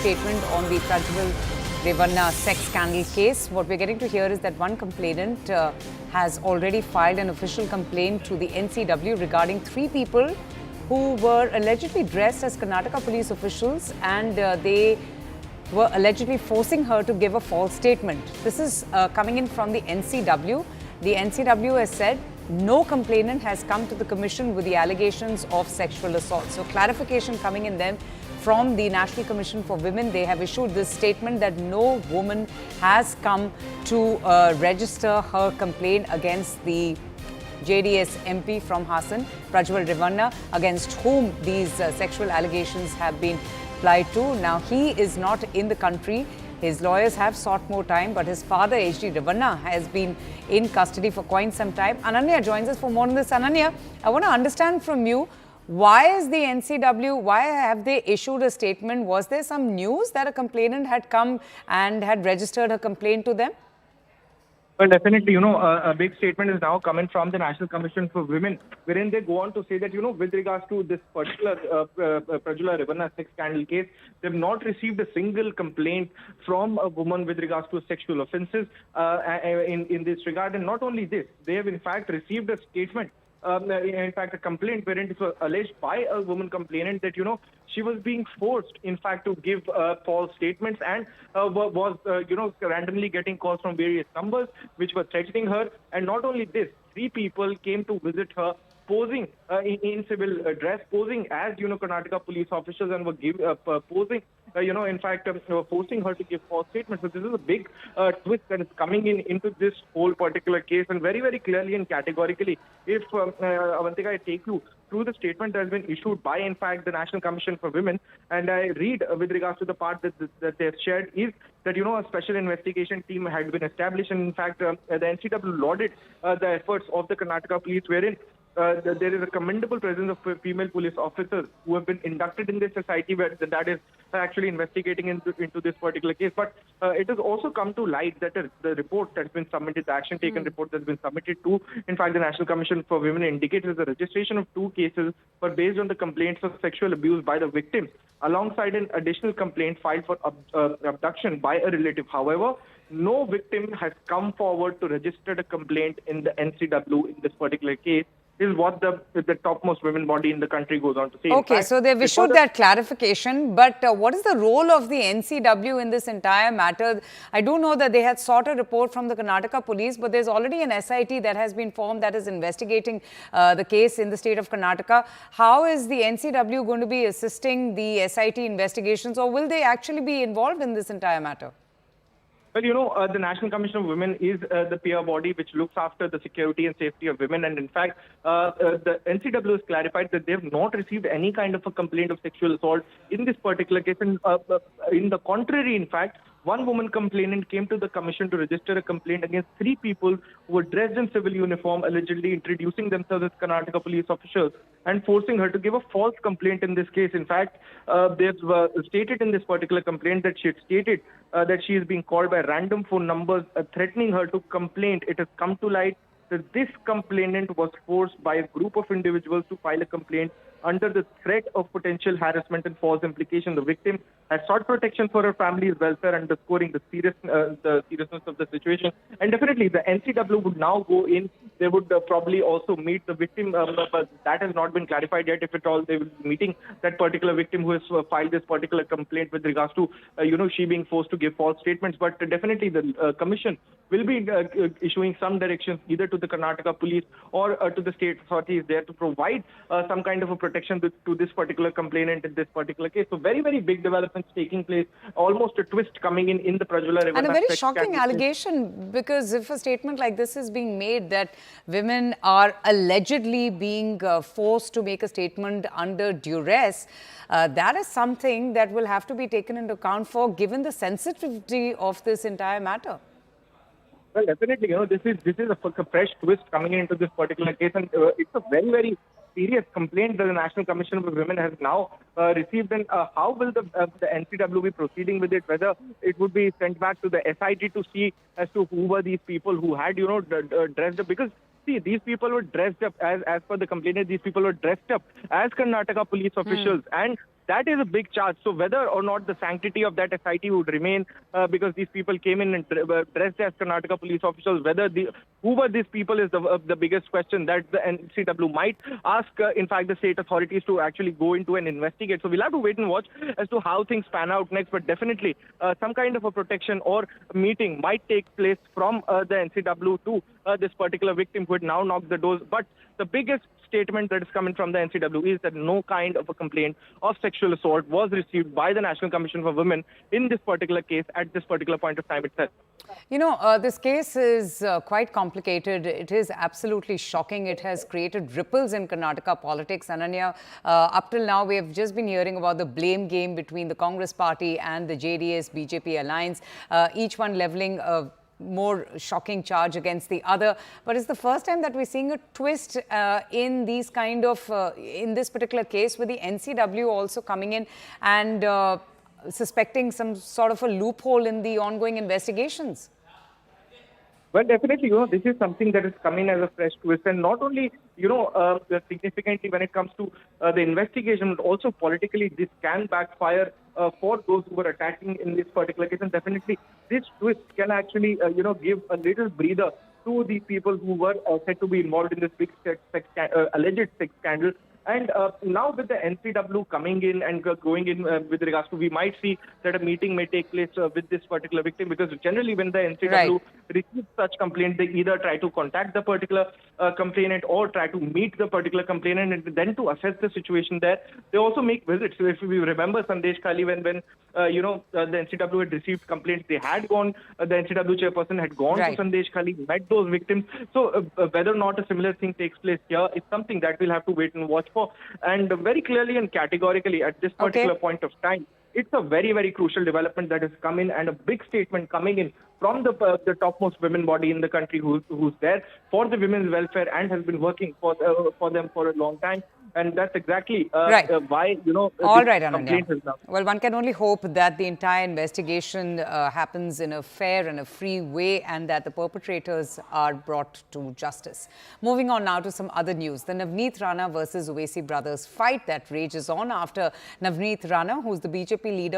statement on the Prajwal Revanna sex scandal case. What we're getting to hear is that one complainant has already filed an official complaint to the NCW regarding 3 people who were allegedly dressed as Karnataka police officials, and they were allegedly forcing her to give a false statement. This is coming in from the NCW. The NCW has said no complainant has come to the commission with the allegations of sexual assault. So clarification coming in then from the National Commission for Women. They have issued this statement that no woman has come to register her complaint against the JDS MP from Hassan, Prajwal Revanna, against whom these sexual allegations have been applied to. Now, he is not in the country. His lawyers have sought more time, but his father, HD Revanna, has been in custody for quite some time. Ananya joins us for more on this. Ananya, I want to understand from you, why is the NCW, why have they issued a statement? Was there some news that a complainant had come and had registered her complaint to them? Well, definitely, a big statement is now coming from the National Commission for Women, wherein they go on to say that, with regards to this particular Prajwal Revanna sex scandal case, they've not received a single complaint from a woman with regards to sexual offences in this regard. And not only this, they have in fact received a statement. In fact, a complaint wherein it was alleged by a woman complainant that, she was being forced, in fact, to give false statements and was randomly getting calls from various numbers which were threatening her. And not only this, 3 people came to visit her posing in civil dress, posing as, Karnataka police officers, and were posing, in fact, forcing her to give false statements. So this is a big twist that is coming into this whole particular case, and very, very clearly and categorically, if Avantika, I take you through the statement that has been issued by, in fact, the National Commission for Women, and I read with regards to the part that they have shared is that, a special investigation team had been established, and in fact, the NCW lauded the efforts of the Karnataka police, wherein there is a commendable presence of female police officers who have been inducted in this society that is actually investigating into this particular case. But it has also come to light that the report that's been submitted, the action taken report that's been submitted to, in fact, the National Commission for Women, indicates the registration of 2 cases, but based on the complaints of sexual abuse by the victims, alongside an additional complaint filed for abduction by a relative. However, no victim has come forward to register a complaint in the NCW in this particular case, is what the topmost women body in the country goes on to say. Okay, so they've issued that clarification, but what is the role of the NCW in this entire matter? I do know that they had sought a report from the Karnataka police, but there's already an SIT that has been formed that is investigating the case in the state of Karnataka. How is the NCW going to be assisting the SIT investigations, or will they actually be involved in this entire matter? Well, the National Commission of Women is the peer body which looks after the security and safety of women. And in fact, the NCW has clarified that they have not received any kind of a complaint of sexual assault in this particular case. And in the contrary, in fact, one woman complainant came to the commission to register a complaint against 3 people who were dressed in civil uniform, allegedly introducing themselves as Karnataka police officials and forcing her to give a false complaint in this case. In fact, they've stated in this particular complaint that she had stated that she is being called by random phone numbers, threatening her to complain. It has come to light that this complainant was forced by a group of individuals to file a complaint under the threat of potential harassment and false implication. The victim has sought protection for her family's welfare, underscoring the seriousness of the situation. And definitely, the NCW would now go in. They would probably also meet the victim, but that has not been clarified yet. If at all, they will be meeting that particular victim who has filed this particular complaint with regards to, she being forced to give false statements. But definitely, the commission will be issuing some directions either to the Karnataka police or to the state authorities there to provide some kind of a protection to this particular complainant in this particular case. So very, very big developments taking place, almost a twist coming in the Prajwal Revanna. And a very shocking allegation, because if a statement like this is being made that women are allegedly being forced to make a statement under duress, that is something that will have to be taken into account for, given the sensitivity of this entire matter. Well, definitely, this is a fresh twist coming into this particular case, and it's a very, very serious complaint that the National Commission for Women has now received. And how will the NCW be proceeding with it? Whether it would be sent back to the SIT to see as to who were these people who had, dressed up? Because see, these people were dressed up as per the complainant. These people were dressed up as Karnataka police officials, and That is a big charge. So whether or not the sanctity of that SIT would remain, because these people came in and dressed as Karnataka police officials, who were these people is the biggest question that the NCW might ask, in fact, the state authorities to actually go into and investigate. So we'll have to wait and watch as to how things pan out next. But definitely, some kind of a protection or meeting might take place from the NCW to this particular victim who had now knocked the doors. But the biggest statement that is coming from the NCW is that no kind of a complaint of sexual assault was received by the National Commission for Women in this particular case at this particular point of time itself. You know, this case is quite complicated. It is absolutely shocking. It has created ripples in Karnataka politics. Ananya, up till now, we have just been hearing about the blame game between the Congress party and the JDS-BJP alliance, each one leveling a more shocking charge against the other. But it's the first time that we're seeing a twist in these kind of, in this particular case, with the NCW also coming in and suspecting some sort of a loophole in the ongoing investigations. Well, definitely, this is something that is coming as a fresh twist, and not only, significantly when it comes to the investigation, but also politically, this can backfire for those who are attacking in this particular case. And definitely, this twist can actually, give a little breather to the people who were said to be involved in this big alleged sex scandal. And now with the NCW coming in and going in with regards to, we might see that a meeting may take place with this particular victim, because generally when the NCW receives such complaints, they either try to contact the particular complainant or try to meet the particular complainant, and then to assess the situation there, they also make visits. So if we remember Sandesh Kali, when the NCW had received complaints, they had gone, the NCW chairperson had gone to Sandesh Kali, met those victims. So whether or not a similar thing takes place here is something that we'll have to wait and watch for. And very clearly and categorically at this particular point of time, it's a very, very crucial development that has come in, and a big statement coming in from the topmost women body in the country who's there for the women's welfare and has been working for them for a long time. And that's exactly why, All right, complaint is now. Well, one can only hope that the entire investigation happens in a fair and a free way, and that the perpetrators are brought to justice. Moving on now to some other news. The Navneet Rana versus Owaisi brothers fight that rages on after Navneet Rana, who's the BJP leader